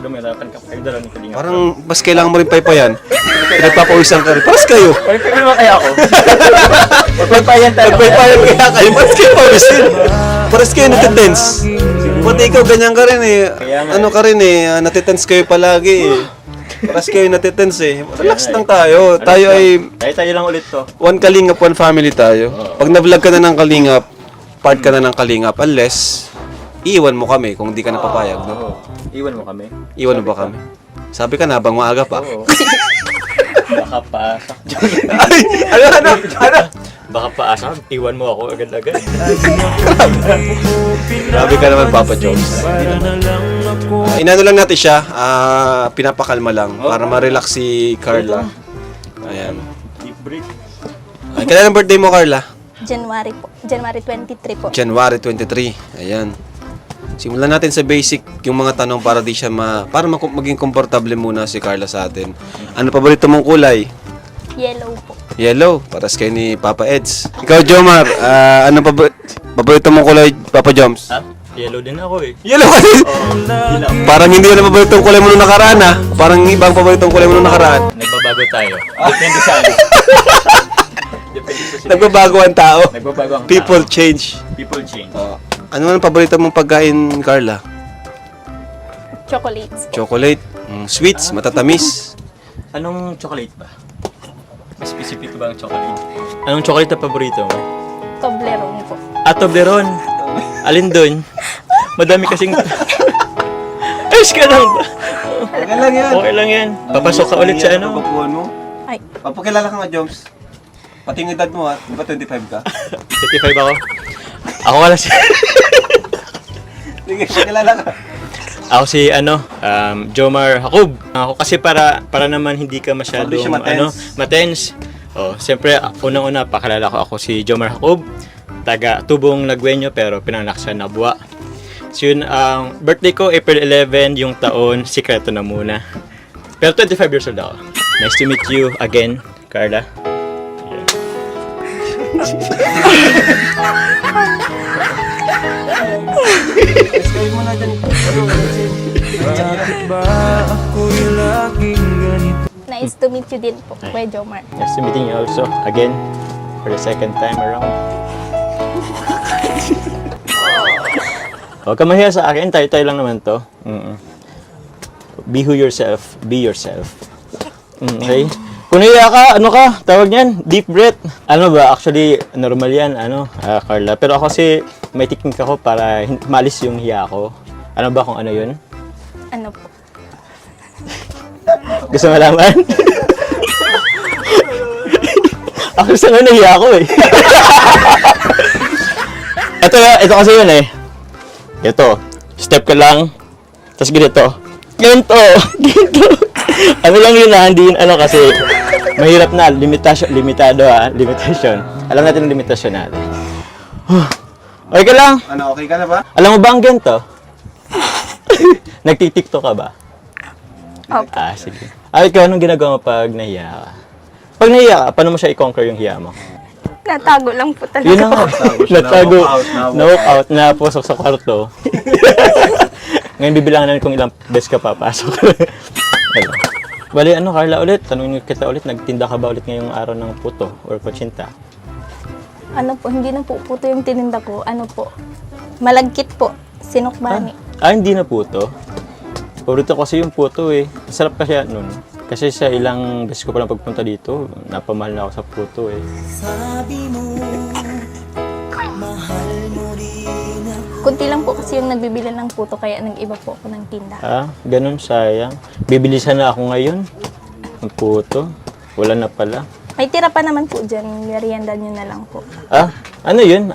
Lumirapan ka pa yung dalawa ni Kalinga. Parang mas kailangan mo rin paypayan. Pinagpapawisan ka rin. Paras kayo. Pwede naman kaya ako. Magpagpayan tayo. Paypayan kaya kayo. Paras kayo pawisin. Paras kayo natitense. Pati ikaw ganyan ka rin eh. Ano ka rin eh. Natitense kayo palagi eh. Paras kayo natitense eh. Relax lang tayo. Tayo ay Tayo lang ulit to. one kalingap, one family tayo. Pag na-vlog ka na ng kalingap, part ka na ng kalingap. Unless, iiwan mo kami kung di ka napapayag, no? Oo. Iwan mo kami. Iwan mo ba kami? Sabi ka na, habang maaga pa. Oo. Baka paasa. Ay! Ano? Baka paasa. Iwan mo ako agad-agad. Grabe ka naman, Papa Jobs. Inano lang natin siya, pinapakalma lang para ma-relax si Carla. Ayan. Deep breath. Ay, kailan ang birthday mo, Carla? January po. January 23 po. January 23. Ayan. Simulan natin sa basic yung mga tanong para di siya para maging komportable muna si Carla sa atin. Ano paborito mong kulay? Yellow po. Yellow, paras kayo ni Papa Eds. Ikaw, Jomar, ano paborito mong kulay, Papa Joms? Ha? Yellow din ako eh. Yellow ka din! Parang hindi na paboritong kulay mo nung nakaraan ha. Parang ibang paboritong kulay mo nung nakaraan. Nagbabago tayo. Depende sa ano. Depende sa sila. Nagbabago ang tao. Nagbabago ang People tao. change. People change. Ano ang paborito mong pagkain, Carla? Chocolates. Chocolate, sweets, matatamis. Anong chocolate ba? Mas specific ba ang chocolate? Anong chocolate na paborito mo? Toblerone po. Toblerone. Alin doon? Madami kasing... Ayos ka lang ba? Okay lang yan. Okay lang yan. Papasok ka ulit sa ano? Papapuan mo. Ay, Papakilala ka nga, Joms. Pati yung edad mo ha. Di ba 25 ka? 55 ako. Ako wala si... Sige, pakilala ka. Ako si Jomar Jacob. Ako kasi para naman hindi ka masyadong Hindi siya matense. Oh, siyempre unang-una pakilala ko ako si Jomar Jacob, taga Tubong Lagueño pero pinanganak sa Nabua. So yun, birthday ko April 11, yung taon sikreto na muna. Pero 25 years old ako. Nice to meet you again, Carla. Kayo mo na dyan. nice to meet you din po, Kuya Jomar. Nice to meeting you also again for the second time around. Huwag ka mahiya sa akin, tayo-tayo lang naman to. Be who yourself, be yourself. Okay? Kung nahiya ka, ano ka, tawag niyan, deep breath. Ano ba, actually, normal yan, Carla. Pero ako kasi, may technique ako para maalis yung hiya ko. Ano ba kung ano yun? Ano po? Gusto mo malaman? Ako sa nga nahiya ako eh. ito kasi yun eh. Ito, step ka lang, tapos ganito. Ganito. Ano lang yun hindi yun kasi mahirap na, limitation. Alam natin ang limitasyon natin. Okay ka lang? Ano, okay ka na ba? Alam mo ba ang ganito? Nagtitiktok ka ba? Opo. Sige. Ikaw, anong ginagawa mo pag nahiya ka? Pag nahiya ka, paano mo siya i-conquer yung hiya mo? Natago lang po talaga. Yun na nga. Natago. Na-walk Na-walk out. Napusok sa kwarto. Ngayon bibilangan namin kung ilang beses ka papasok. Hello. Bali, Carla ulit? Tanungin kita ulit, nagtinda ka ba ulit ngayong araw ng puto or kutsinta? Ano po, hindi na po puto yung tininda ko. Ano po, malagkit po. Sinukbani. Hindi na puto. Paborito ko kasi yung puto eh. Masarap kasi nun. Kasi sa ilang beses ko palang pagpunta dito, napamahal na ako sa puto eh. Kunti lang po kasi yung nagbibili ng puto, kaya nag-iba po ako ng tinda. Ganun, sayang. Bibilisan na ako ngayon. Ang puto. Wala na pala. May tira pa naman po dyan, merienda nyo na lang po. Ano yun?